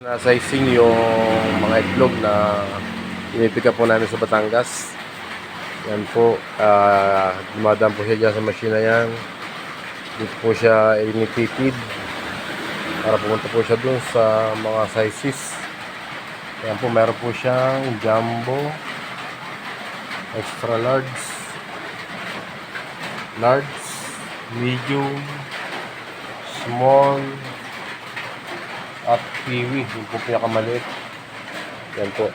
Na-sizing yung mga itlog na inipick up po namin sa Batangas. Yan po, dumadaan po siya dyan sa machine na yan. Dito po siya inipipid para pumunta po siya dun sa mga sizes. Yan po, meron po siyang jumbo, extra large, large, medium, small, at kiwi, yung po pinakamaliit. Yan po.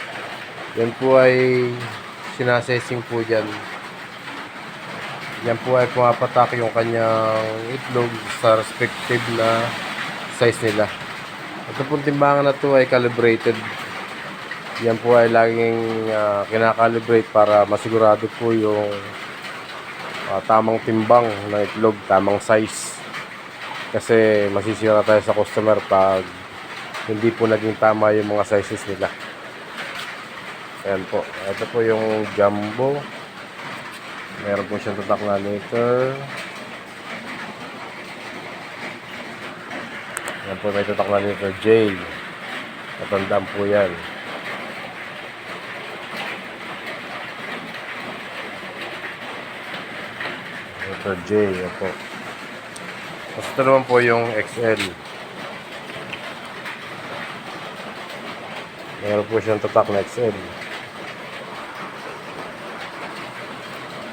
Yan po ay sinasesing po dyan. Yan po ay pumapatak yung kanyang itlog sa respective na size nila. Ito pong timbangan na to ay calibrated. Yan po ay laging kinakalibrate para masigurado po yung tamang timbang ng itlog, tamang size. Kasi masisira tayo sa customer pag hindi po naging tama yung mga sizes nila. Ayan po. Ito po yung jumbo. Meron po siyang tatak na liter. Ayan po, may tatak na liter J. Matandaan po yan. Liter J. Ayan po. Tapos ito naman po yung XL. Meron po siyang tatak na XL.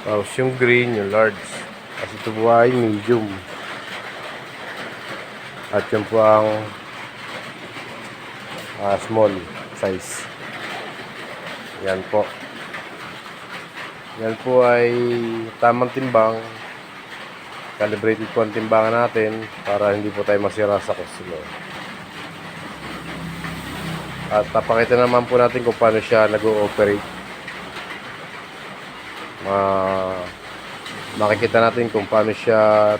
Tapos yung green, yung large. Kasi ito po ay medium. At yun po ang small size. Yan po. Yan po ay tamang timbang. Calibrated po ang timbangan natin para hindi po tayo masira sa customer. At papakita naman po natin kung paano siya nag-ooperate. Makikita natin kung paano siya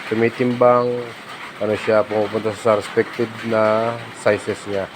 tumitimbang, paano siya pumupunta sa respective na sizes niya.